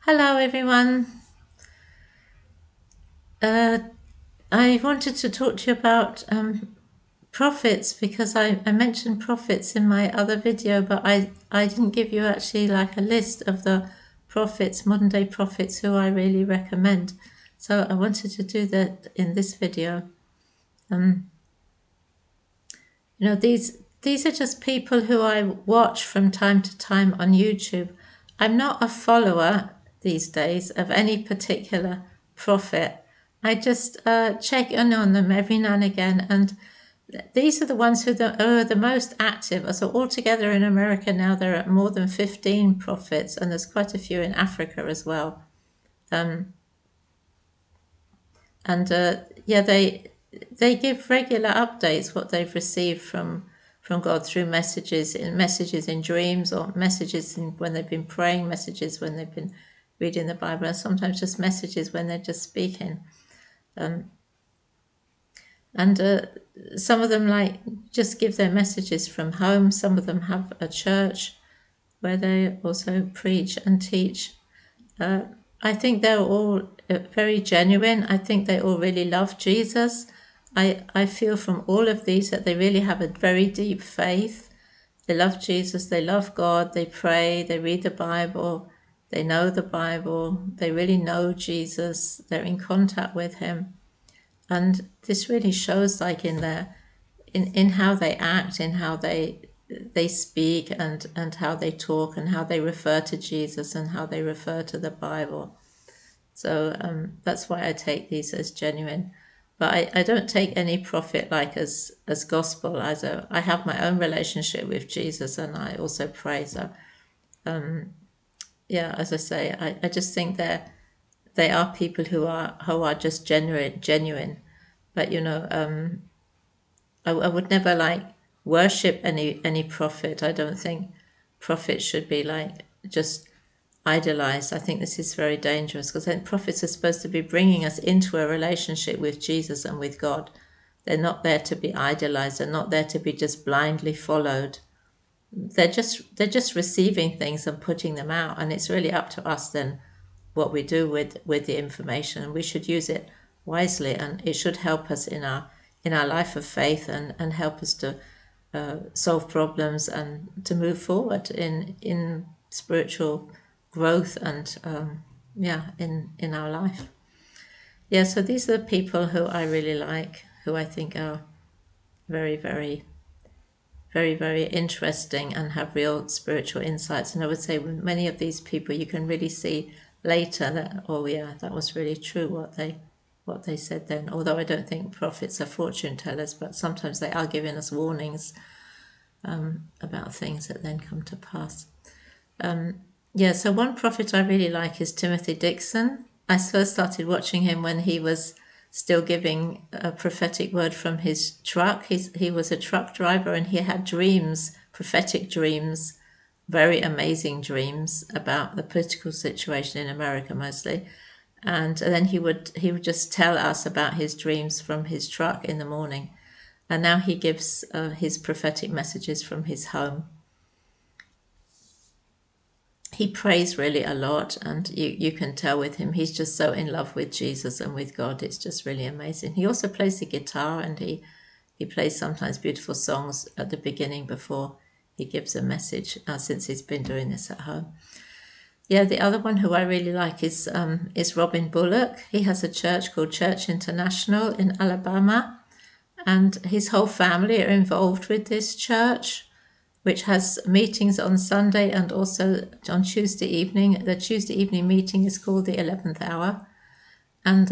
Hello, everyone. Uh, I wanted to talk to you about prophets because I mentioned prophets in my other video, but I didn't give you actually like a list of the prophets, modern day prophets who I really recommend. So I wanted to do that in this video. These are just people who I watch from time to time on YouTube. I'm not a follower these days of any particular prophet. I just check in on them every now and again, and these are the ones who are the most active. So altogether in America now there are more than 15 prophets, and there's quite a few in Africa as well. Yeah, they give regular updates what they've received from God through messages in dreams, or messages when they've been praying, messages when they've been reading the Bible, and sometimes just messages when they're just speaking. And some of them like just give their messages from home. Some of them have a church where they also preach and teach. I think they're all very genuine. I think they all really love Jesus. I feel from all of these that they really have a very deep faith. They love Jesus, they love God, they pray, they read the Bible, they know the Bible, they really know Jesus, they're in contact with him. And this really shows like in how they act, in how they speak, and how they talk, and how they refer to Jesus, and how they refer to the Bible. So that's why I take these as genuine. But I don't take any prophet like as gospel. I have my own relationship with Jesus, and I also pray. So yeah, as I say, I just think they are people who are just genuine. But I would never like worship any prophet. I don't think prophets should be like just idolized. I think this is very dangerous, because then prophets are supposed to be bringing us into a relationship with Jesus and with God. They're not there to be idolized. They're not there to be just blindly followed. They're just receiving things and putting them out, and it's really up to us then what we do with the information, and we should use it wisely, and it should help us in our life of faith, and help us to solve problems and to move forward in spiritual growth, and in our life. Yeah, so these are the people who I really like, who I think are very, very, very, very interesting and have real spiritual insights. And I would say with many of these people you can really see later that, oh yeah, that was really true what they said then. Although I don't think prophets are fortune tellers, but sometimes they are giving us warnings about things that then come to pass. Yeah, so one prophet I really like is Timothy Dixon. I first started watching him when he was still giving a prophetic word from his truck. He was a truck driver, and he had dreams, prophetic dreams, very amazing dreams about the political situation in America mostly. And then he would just tell us about his dreams from his truck in the morning. And now he gives his prophetic messages from his home. He prays really a lot, and you can tell with him he's just so in love with Jesus and with God. It's just really amazing. He also plays the guitar, and he plays sometimes beautiful songs at the beginning before he gives a message, since he's been doing this at home. Yeah, the other one who I really like is Robin Bullock. He has a church called Church International in Alabama, and his whole family are involved with this church, which has meetings on Sunday and also on Tuesday evening. The Tuesday evening meeting is called the 11th Hour. And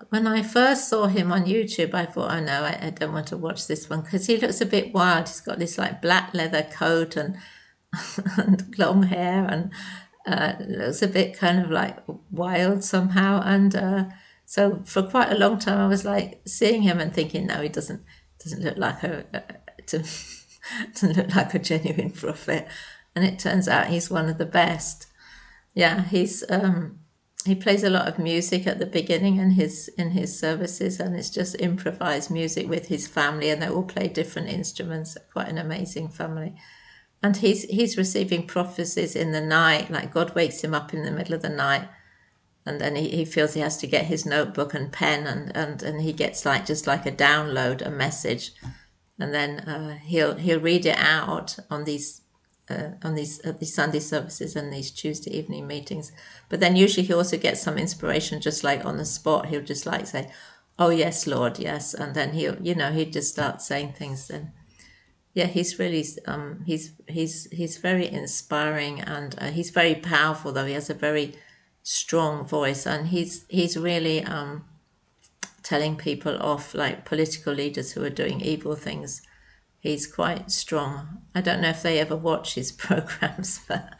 when I first saw him on YouTube, I thought, oh no, I don't want to watch this one, because he looks a bit wild. He's got this like black leather coat and and long hair, and looks a bit kind of like wild somehow. And so for quite a long time I was like seeing him and thinking, no, he doesn't look like doesn't look like a genuine prophet. And it turns out he's one of the best. Yeah, he plays a lot of music at the beginning in his services, and it's just improvised music with his family, and they all play different instruments. Quite an amazing family. And he's receiving prophecies in the night, like God wakes him up in the middle of the night, and then he feels he has to get his notebook and pen, and he gets like just like a download, a message, and then he'll read it out on these Sunday services and these Tuesday evening meetings. But then usually he also gets some inspiration just like on the spot. He'll just like say, "Oh yes, Lord, yes," and then he'd just start saying things. Then yeah, he's really he's very inspiring, and he's very powerful. Though he has a very strong voice, and he's really telling people off, like political leaders who are doing evil things. He's quite strong. I don't know if they ever watch his programs, but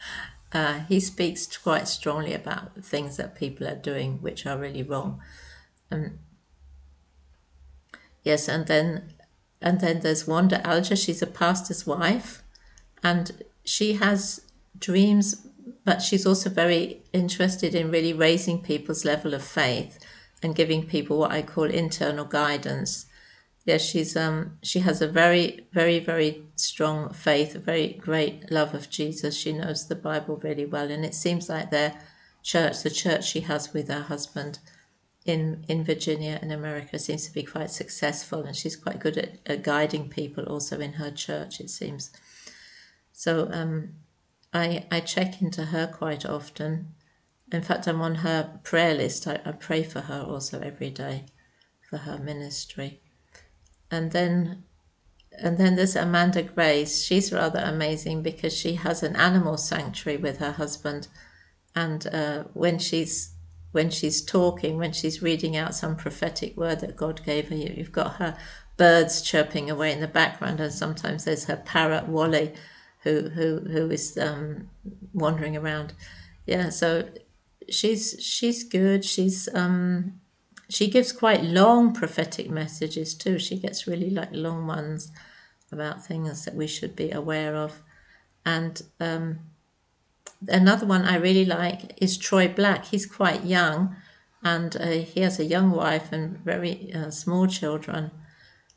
he speaks quite strongly about things that people are doing which are really wrong. Yes, and then there's Wanda Alger. She's a pastor's wife, and she has dreams, but she's also very interested in really raising people's level of faith and giving people what I call internal guidance. Yeah, she has a very, very, very strong faith, a very great love of Jesus. She knows the Bible really well, and it seems like their church, the church she has with her husband in Virginia in America, seems to be quite successful, and she's quite good at guiding people also in her church, it seems. So I check into her quite often. In fact, I'm on her prayer list. I pray for her also every day for her ministry. And then there's Amanda Grace. She's rather amazing because she has an animal sanctuary with her husband, and when she's talking, when she's reading out some prophetic word that God gave her, you've got her birds chirping away in the background, and sometimes there's her parrot Wally, who is wandering around. Yeah, so she's good. She gives quite long prophetic messages too. She gets really like long ones about things that we should be aware of. And another one I really like is Troy Black. He's quite young, and he has a young wife and very small children.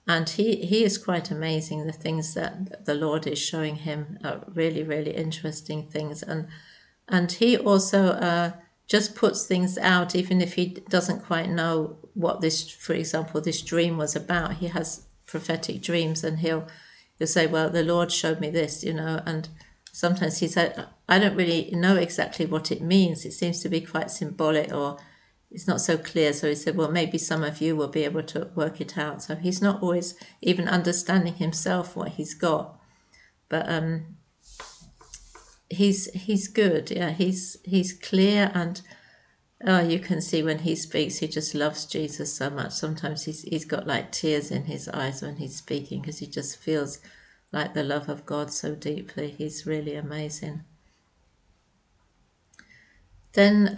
And he is quite amazing. The things that the Lord is showing him are really, really interesting things. And he also just puts things out, even if he doesn't quite know what this, for example, this dream was about. He has prophetic dreams, and he'll say, well, the Lord showed me this, and sometimes he said, I don't really know exactly what it means. It seems to be quite symbolic, or it's not so clear. So he said, well, maybe some of you will be able to work it out. So he's not always even understanding himself what he's got. But he's good. Yeah, he's clear, and you can see when he speaks, he just loves Jesus so much. Sometimes he's got like tears in his eyes when he's speaking, because he just feels like the love of God so deeply. He's really amazing. Then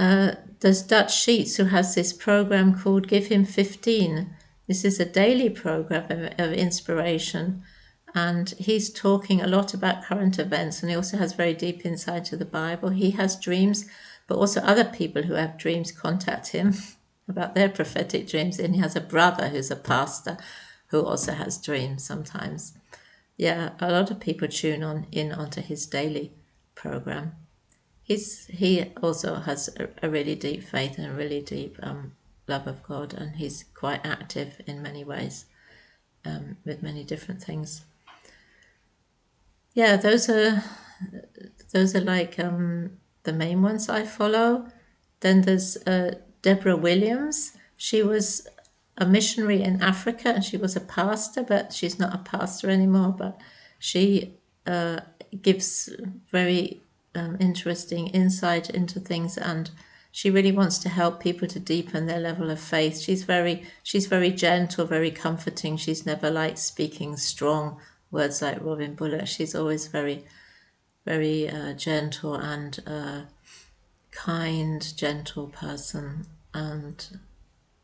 there's Dutch Sheets, who has this program called Give Him 15. This is a daily program of inspiration, and he's talking a lot about current events, and he also has very deep insight to the Bible. He has dreams, but also other people who have dreams contact him about their prophetic dreams, and he has a brother who's a pastor who also has dreams sometimes. Yeah, a lot of people tune in onto his daily program. He also has a really deep faith and a really deep love of God, and he's quite active in many ways with many different things. Yeah, those are like the main ones I follow. Then there's Deborah Williams. She was a missionary in Africa, and she was a pastor, but she's not a pastor anymore. But she gives very interesting insight into things, and she really wants to help people to deepen their level of faith. She's very gentle, very comforting. She's never like speaking strong words like Robin Bullock. She's always very, very gentle and kind, gentle person, and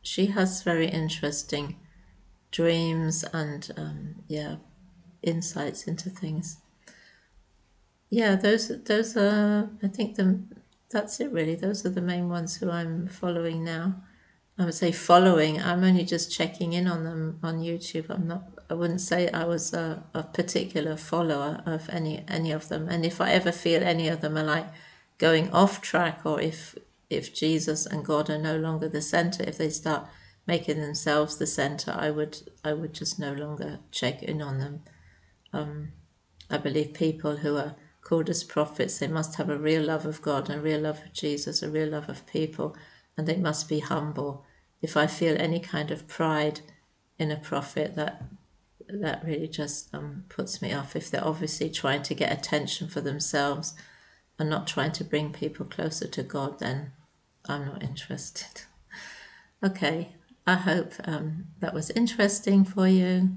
she has very interesting dreams and insights into things. Yeah, those are, I think that's it really. Those are the main ones who I'm following now. I would say following. I'm only just checking in on them on YouTube. I wouldn't say I was a particular follower of any of them. And if I ever feel any of them are like going off track, or if Jesus and God are no longer the center, if they start making themselves the center, I would just no longer check in on them. I believe people who are called as prophets, they must have a real love of God, a real love of Jesus, a real love of people, and they must be humble. If I feel any kind of pride in a prophet, that really just puts me off. If they're obviously trying to get attention for themselves and not trying to bring people closer to God, then I'm not interested. Okay, I hope that was interesting for you.